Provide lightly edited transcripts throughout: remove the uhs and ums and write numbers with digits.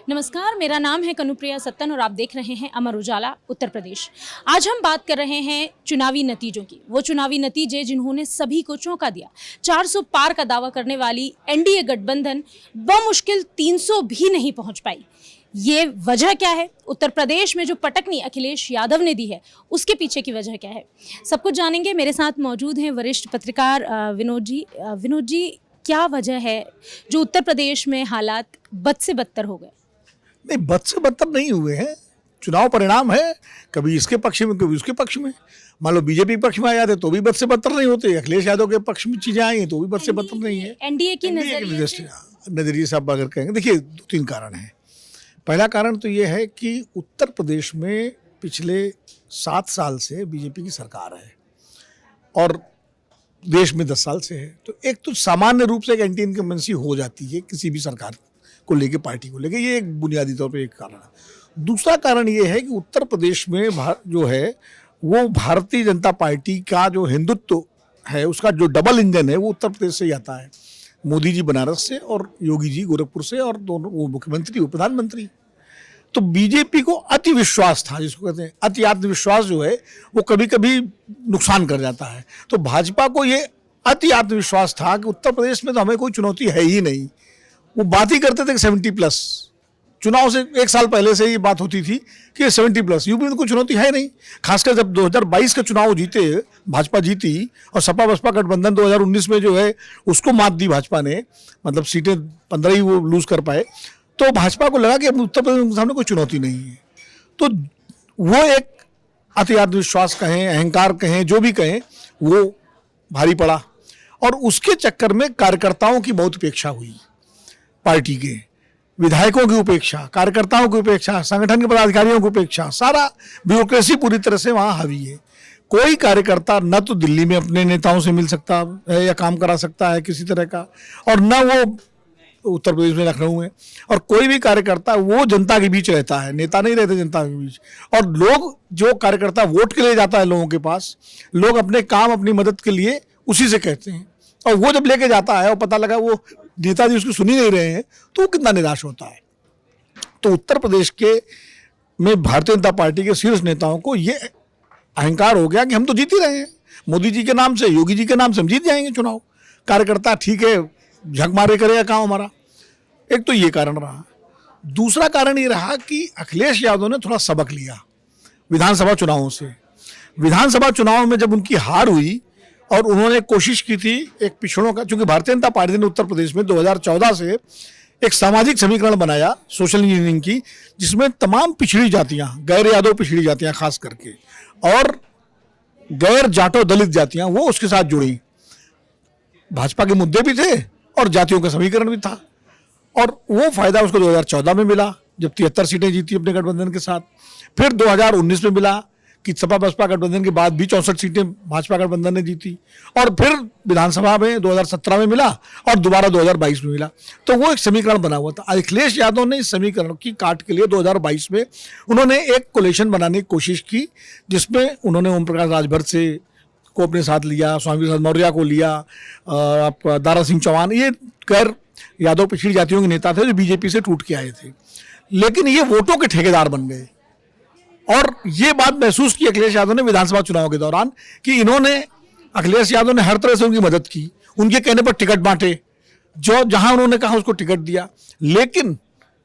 नमस्कार, मेरा नाम है कनुप्रिया सत्तन और आप देख रहे हैं अमर उजाला उत्तर प्रदेश। आज हम बात कर रहे हैं चुनावी नतीजों की। वो चुनावी नतीजे जिन्होंने सभी को चौंका दिया। 400 पार का दावा करने वाली एनडीए गठबंधन बमुश्किल 300 भी नहीं पहुंच पाई। ये वजह क्या है? उत्तर प्रदेश में जो पटकनी अखिलेश यादव ने दी है, उसके पीछे की वजह क्या है? सब कुछ जानेंगे। मेरे साथ मौजूद हैं वरिष्ठ पत्रकार विनोद जी। विनोद जी, क्या वजह है जो उत्तर प्रदेश में हालात बद से बदतर हो गए? नहीं, बद से बदतर नहीं हुए हैं। चुनाव परिणाम है, कभी इसके पक्ष में कभी उसके पक्ष में। मान लो बीजेपी पक्ष में आ जाते तो भी बद से बदतर नहीं होते, अखिलेश यादव के पक्ष में चीजें आई हैं तो भी बद से बदतर नहीं है। एनडीए की नजरिए से आप अगर कहेंगे, देखिए 2-3 कारण हैं। पहला कारण तो ये है कि उत्तर प्रदेश में पिछले 7 साल से बीजेपी की सरकार है और देश में 10 साल से है। तो एक तो सामान्य रूप से एक एंटी इनकम्बेंसी हो जाती है किसी भी सरकार को लेके, पार्टी को लेके। ये एक बुनियादी तौर पे एक कारण है। दूसरा कारण ये है कि उत्तर प्रदेश में जो है वो भारतीय जनता पार्टी का जो हिंदुत्व है, उसका जो डबल इंजन है, वो उत्तर प्रदेश से ही आता है। मोदी जी बनारस से और योगी जी गोरखपुर से, और दोनों वो मुख्यमंत्री वो प्रधानमंत्री। तो बीजेपी को अति विश्वास था, जिसको कहते हैं अति आत्मविश्वास, जो है वो कभी कभी नुकसान कर जाता है। तो भाजपा को ये अति आत्मविश्वास था कि उत्तर प्रदेश में तो हमें कोई चुनौती है ही नहीं। वो बात ही करते थे 70+। चुनाव से 1 साल पहले से ये बात होती थी कि 70+। यूपी में तो कोई चुनौती है नहीं। खासकर जब 2022 का चुनाव जीते, भाजपा जीती और सपा बसपा गठबंधन 2019 में जो है उसको मात दी भाजपा ने, मतलब सीटें 15 ही वो लूज कर पाए। तो भाजपा को लगा कि अब उत्तर प्रदेश के सामने कोई चुनौती नहीं है। तो वो एक अति आत्मविश्वास कहें, अहंकार कहें, जो भी कहें, वो भारी पड़ा। और उसके चक्कर में कार्यकर्ताओं की बहुत उपेक्षा हुई। पार्टी के विधायकों की उपेक्षा, कार्यकर्ताओं की उपेक्षा, संगठन के पदाधिकारियों की उपेक्षा, सारा ब्यूरोक्रेसी पूरी तरह से वहाँ हावी है। कोई कार्यकर्ता न तो दिल्ली में अपने नेताओं से मिल सकता है या काम करा सकता है किसी तरह का, और न वो उत्तर प्रदेश में लखनऊ में। और कोई भी कार्यकर्ता वो जनता के बीच रहता है, नेता नहीं रहते जनता के बीच। और लोग, जो कार्यकर्ता वोट के लिए जाता है लोगों के पास, लोग अपने काम अपनी मदद के लिए उसी से कहते हैं। और वो जब लेके जाता है और पता लगा वो नेताजी उसकी सुनी नहीं रहे हैं, तो वो कितना निराश होता है। तो उत्तर प्रदेश के में भारतीय जनता पार्टी के शीर्ष नेताओं को ये अहंकार हो गया कि हम तो जीत ही रहे हैं, मोदी जी के नाम से, योगी जी के नाम से हम जीत जाएंगे चुनाव। कार्यकर्ता ठीक है, झक मारे करेगा काम हमारा। एक तो ये कारण रहा। दूसरा कारण ये रहा कि अखिलेश यादव ने थोड़ा सबक लिया विधानसभा चुनावों से। विधानसभा चुनाव में जब उनकी हार हुई और उन्होंने कोशिश की थी एक पिछड़ों का, चूंकि भारतीय जनता पार्टी ने उत्तर प्रदेश में 2014 से एक सामाजिक समीकरण बनाया, सोशल इंजीनियरिंग की, जिसमें तमाम पिछड़ी जातियां, गैर यादव पिछड़ी जातियां खास करके, और गैर जाटो दलित जातियां, वो उसके साथ जुड़ी। भाजपा के मुद्दे भी थे और जातियों का समीकरण भी था। और वो फायदा उसको 2014 में मिला जब 73 सीटें जीती अपने गठबंधन के साथ। फिर 2019 में मिला कि सपा बसपा गठबंधन के बाद भी 64 सीटें भाजपा गठबंधन ने जीती। और फिर विधानसभा में 2017 में मिला और दोबारा 2022 में मिला। तो वो एक समीकरण बना हुआ था। अखिलेश यादव ने इस समीकरण की काट के लिए 2022 में उन्होंने एक कोलिशन बनाने की कोशिश की, जिसमें उन्होंने ओम प्रकाश राजभर से को अपने साथ लिया, स्वामी प्रसाद मौर्य को लिया, आपका दारा सिंह चौहान, ये गैर यादव पिछड़ी जातियों के नेता थे जो बीजेपी से टूट के आए थे। लेकिन ये वोटों के ठेकेदार बन गए। और ये बात महसूस की अखिलेश यादव ने विधानसभा चुनाव के दौरान कि इन्होंने, अखिलेश यादव ने हर तरह से उनकी मदद की, उनके कहने पर टिकट बांटे, जो जहां उन्होंने कहा उसको टिकट दिया। लेकिन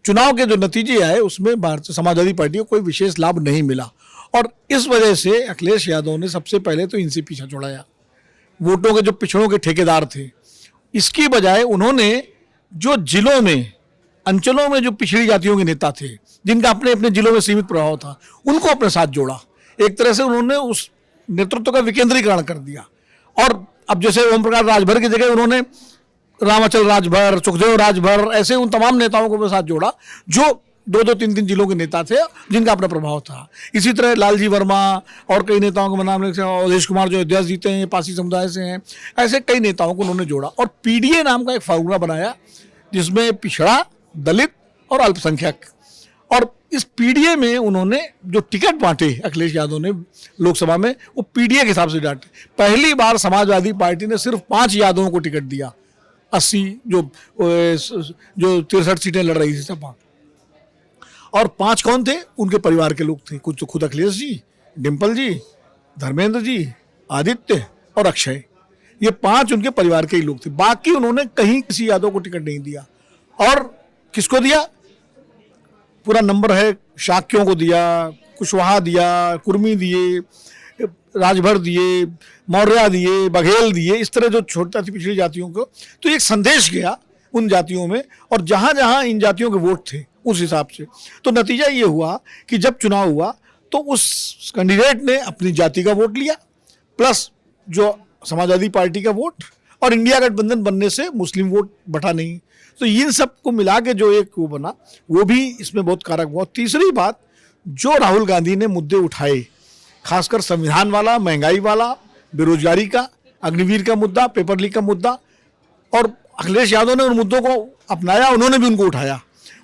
चुनाव के जो नतीजे आए उसमें भारतीय समाजवादी पार्टी को कोई विशेष लाभ नहीं मिला। और इस वजह से अखिलेश यादव ने सबसे पहले तो इनसे पीछा छुड़ाया, वोटों के जो पिछड़ों के ठेकेदार थे। इसकी बजाय उन्होंने जो जिलों में, अंचलों में जो पिछड़ी जातियों के नेता थे, जिनका अपने अपने जिलों में सीमित प्रभाव था, उनको अपने साथ जोड़ा। एक तरह से उन्होंने उस नेतृत्व का विकेंद्रीकरण कर दिया। और अब जैसे ओम प्रकाश राजभर की जगह उन्होंने रामाचल राजभर, सुखदेव राजभर, ऐसे उन तमाम नेताओं को अपने साथ जोड़ा जो 2-2, 3-3 जिलों के नेता थे, जिनका अपना प्रभाव था। इसी तरह लालजी वर्मा और कई नेताओं को नाम लेते हैं, अवधेश कुमार जो अयोध्या जीते हैं, पासी समुदाय से हैं, ऐसे कई नेताओं को उन्होंने जोड़ा और पीडीए नाम का एक फार्मूला बनाया, जिसमें पिछड़ा, दलित और अल्पसंख्यक। और इस पीडीए में उन्होंने जो टिकट बांटे अखिलेश यादव ने लोकसभा में, वो पीडीए के हिसाब से बांटे। पहली बार समाजवादी पार्टी ने सिर्फ 5 यादवों को टिकट दिया, 80 जो 63 सीटें लड़ रही थी सपा। और 5 कौन थे? उनके परिवार के लोग थे। कुछ तो खुद अखिलेश जी, डिम्पल जी, धर्मेंद्र जी, आदित्य और अक्षय, ये 5 उनके परिवार के ही लोग थे। बाकी उन्होंने कहीं किसी यादव को टिकट नहीं दिया। और किसको दिया? पूरा नंबर है, शाक्यों को दिया, कुशवाहा दिया, कुर्मी दिए, राजभर दिए, मौर्य दिए, बघेल दिए, इस तरह जो छोटी पिछड़ी जातियों को। तो एक संदेश गया उन जातियों में, और जहां जहां इन जातियों के वोट थे उस हिसाब से। तो नतीजा ये हुआ कि जब चुनाव हुआ तो उस कैंडिडेट ने अपनी जाति का वोट लिया, प्लस जो समाजवादी पार्टी का वोट, और इंडिया गठबंधन बनने से मुस्लिम वोट बटा नहीं। तो इन सब को मिला के जो एक वो बना, वो भी इसमें बहुत कारक हुआ। तीसरी बात, जो राहुल गांधी ने मुद्दे उठाए, खासकर संविधान वाला, महंगाई वाला, बेरोजगारी का, अग्निवीर का मुद्दा, पेपर लीक का मुद्दा, और अखिलेश यादव ने उन मुद्दों को अपनाया, उन्होंने भी उनको उठाया।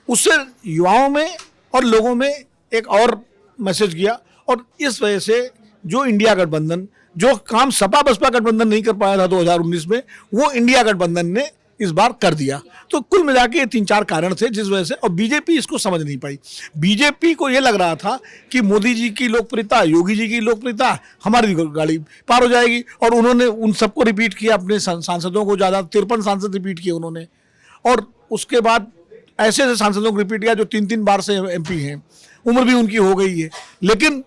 उससे युवाओं में और लोगों में एक और मैसेज गया, और इस वजह से जो इंडिया गठबंधन, जो काम सपा बसपा गठबंधन नहीं कर पाया था 2019 में, वो इंडिया गठबंधन ने इस बार कर दिया। तो कुल मिला के 3-4 कारण थे जिस वजह से, और बीजेपी इसको समझ नहीं पाई। बीजेपी को ये लग रहा था कि मोदी जी की लोकप्रियता, योगी जी की लोकप्रियता, हमारी गाड़ी पार हो जाएगी, और उन्होंने उन सबको रिपीट किया, अपने सांसदों को, ज़्यादा 53 सांसद रिपीट किए उन्होंने। और उसके बाद ऐसे ऐसे सांसदों को रिपीट किया जो 3-3 बार से MP हैं, उम्र भी उनकी हो गई है, लेकिन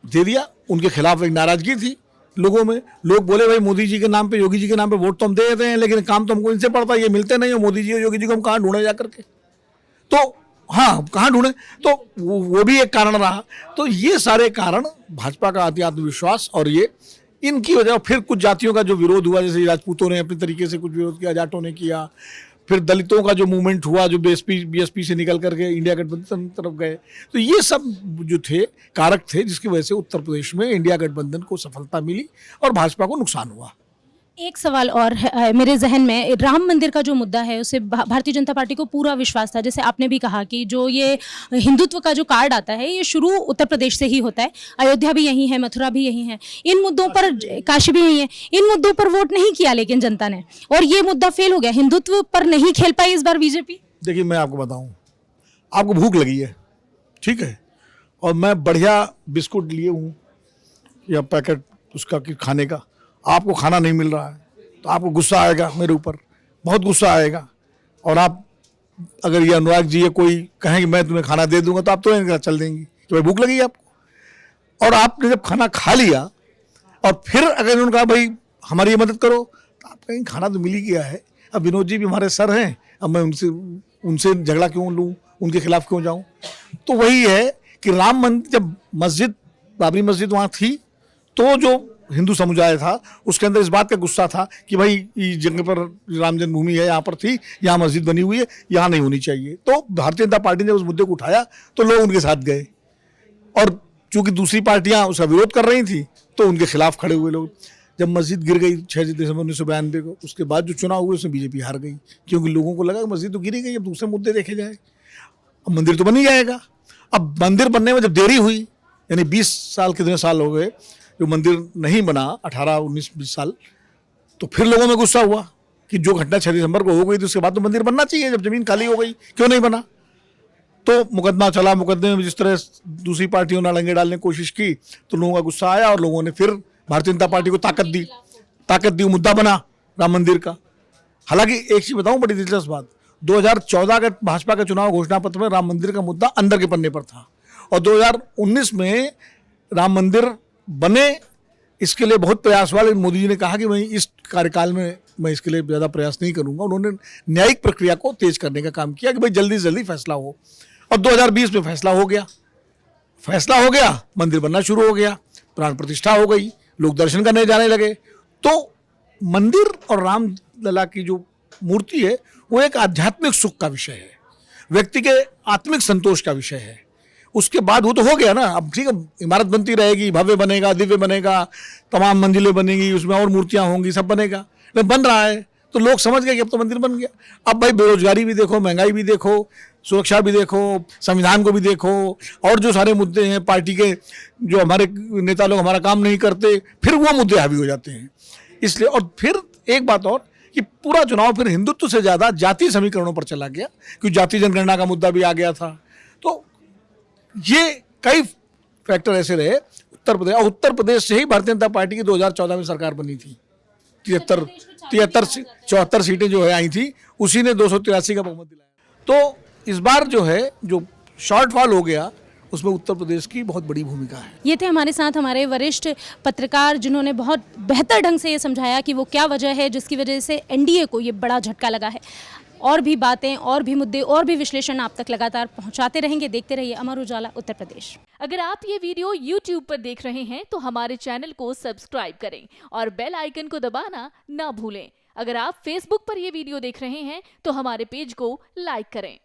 दे दिया। उनके खिलाफ एक नाराजगी थी लोगों में। लोग बोले भाई मोदी जी के नाम पे, योगी जी के नाम पे वोट तो हम दे देते हैं, लेकिन काम तो हमको इनसे पड़ता है, ये मिलते नहीं हो मोदी जी और योगी जी को, हम कहाँ ढूंढे जा करके? तो हाँ, कहाँ ढूंढे? तो वो भी एक कारण रहा। तो ये सारे कारण, भाजपा का अति आत्मविश्वास और ये, इनकी वजह। फिर कुछ जातियों का जो विरोध हुआ, जैसे राजपूतों ने अपने तरीके से कुछ विरोध किया, जाटों ने किया, फिर दलितों का जो मूवमेंट हुआ, जो बीएसपी से निकल करके इंडिया गठबंधन तरफ गए। तो ये सब जो थे कारक थे जिसकी वजह से उत्तर प्रदेश में इंडिया गठबंधन को सफलता मिली और भाजपा को नुकसान हुआ। एक सवाल और है मेरे जहन में, राम मंदिर का जो मुद्दा है उसे भारतीय जनता पार्टी को पूरा विश्वास था। जैसे आपने भी कहा कि जो ये हिंदुत्व का जो कार्ड आता है, ये शुरू उत्तर प्रदेश से ही होता है। अयोध्या भी यही है, मथुरा भी यही है, इन मुद्दों पर, काशी भी यही है, इन मुद्दों पर वोट नहीं किया लेकिन जनता ने, और ये मुद्दा फेल हो गया। हिंदुत्व पर नहीं खेल पाई इस बार बीजेपी। देखिए, मैं आपको बताऊं, आपको भूख लगी है, ठीक है, और मैं बढ़िया बिस्कुट लिए हूँ या पैकेट उसका कि खाने का, आपको खाना नहीं मिल रहा है, तो आपको गुस्सा आएगा मेरे ऊपर, बहुत गुस्सा आएगा। और आप अगर ये अनुराग जी या कोई कहें कि मैं तुम्हें खाना दे दूंगा, तो आप तो नहीं चल देंगी कि भाई भूख लगी है आपको। और आपने जब खाना खा लिया और फिर अगर उन्होंने कहा भाई हमारी ये मदद करो, तो आप कहेंगे खाना तो मिल ही गया है, अब विनोद जी भी हमारे सर हैं, अब मैं उनसे झगड़ा क्यों लूँ, उनके खिलाफ क्यों जाऊँ। तो वही है कि राम मंदिर, जब मस्जिद, बाबरी मस्जिद वहाँ थी, तो जो हिंदू समुदाय था उसके अंदर इस बात का गुस्सा था कि भाई इस जगह पर राम जन्मभूमि है, यहाँ पर थी, यहाँ मस्जिद बनी हुई है, यहाँ नहीं होनी चाहिए। तो भारतीय जनता पार्टी ने उस मुद्दे को उठाया तो लोग उनके साथ गए, और चूंकि दूसरी पार्टियां उसका विरोध कर रही थी तो उनके खिलाफ खड़े हुए लोग। जब मस्जिद गिर गई 6 दिसंबर 1992 को, उसके बाद जो चुनाव हुए उसमें बीजेपी हार गई, क्योंकि लोगों को लगा कि मस्जिद तो गिरी गई, अब दूसरे मुद्दे देखे जाए, अब मंदिर तो बन ही जाएगा। अब मंदिर बनने में जब देरी हुई, यानी 20 साल, कितने साल हो गए जो मंदिर नहीं बना, 18, 19, 20 साल, तो फिर लोगों में गुस्सा हुआ कि जो घटना 6 दिसंबर को हो गई थी उसके बाद तो मंदिर बनना चाहिए, जब जमीन खाली हो गई क्यों नहीं बना। तो मुकदमा चला, मुकदमे में जिस तरह दूसरी पार्टियों ने लंगे डालने की कोशिश की तो लोगों का गुस्सा आया, और लोगों ने फिर भारतीय जनता पार्टी को ताकत दी, मुद्दा बना राम मंदिर का। हालांकि एक चीज बताऊं, बड़ी दिलचस्प बात, 2014 का भाजपा का चुनाव घोषणा पत्र में राम मंदिर का मुद्दा अंदर के पन्ने पर था, और 2019 में राम मंदिर बने, इसके लिए बहुत प्रयास हुआ, लेकिन मोदी जी ने कहा कि मैं इस कार्यकाल में मैं इसके लिए ज़्यादा प्रयास नहीं करूंगा। उन्होंने न्यायिक प्रक्रिया को तेज करने का काम किया कि भाई जल्दी से जल्दी फैसला हो, और 2020 में फैसला हो गया, मंदिर बनना शुरू हो गया, प्राण प्रतिष्ठा हो गई, लोग दर्शन करने जाने लगे। तो मंदिर और रामलला की जो मूर्ति है वो एक आध्यात्मिक सुख का विषय है, व्यक्ति के आत्मिक संतोष का विषय है। उसके बाद वो तो हो गया ना, अब ठीक है, इमारत बनती रहेगी, भव्य बनेगा, दिव्य बनेगा, तमाम मंजिलें बनेगी, उसमें और मूर्तियां होंगी, सब बनेगा, लेकिन बन रहा है तो लोग समझ गए कि अब तो मंदिर बन गया। अब भाई बेरोजगारी भी देखो, महंगाई भी देखो, सुरक्षा भी देखो, संविधान को भी देखो, और जो सारे मुद्दे हैं पार्टी के, जो हमारे नेता लोग हमारा काम नहीं करते, फिर वो मुद्दे हावी हो जाते हैं। इसलिए, और फिर एक बात और कि पूरा चुनाव फिर हिंदुत्व से ज़्यादा जाति समीकरणों पर चला गया, क्योंकि जाति जनगणना का मुद्दा भी आ गया था। तो ये कई फैक्टर ऐसे रहे उत्तर प्रदेश से ही भारतीय जनता पार्टी की 2014 में सरकार बनी थी। 74 सीटें जो है आई थी, उसी ने 283 का बहुमत दिलाया। तो इस बार जो है जो शॉर्टफॉल हो गया उसमें उत्तर प्रदेश की बहुत बड़ी भूमिका है। ये थे हमारे साथ हमारे वरिष्ठ पत्रकार जिन्होंने बहुत बेहतर ढंग से ये समझाया कि वो क्या वजह है जिसकी वजह से एनडीए को ये बड़ा झटका लगा है। और भी बातें, और भी मुद्दे, और भी विश्लेषण आप तक लगातार पहुंचाते रहेंगे। देखते रहिए अमर उजाला उत्तर प्रदेश। अगर आप ये वीडियो YouTube पर देख रहे हैं तो हमारे चैनल को सब्सक्राइब करें और बेल आइकन को दबाना ना भूलें। अगर आप Facebook पर ये वीडियो देख रहे हैं तो हमारे पेज को लाइक करें।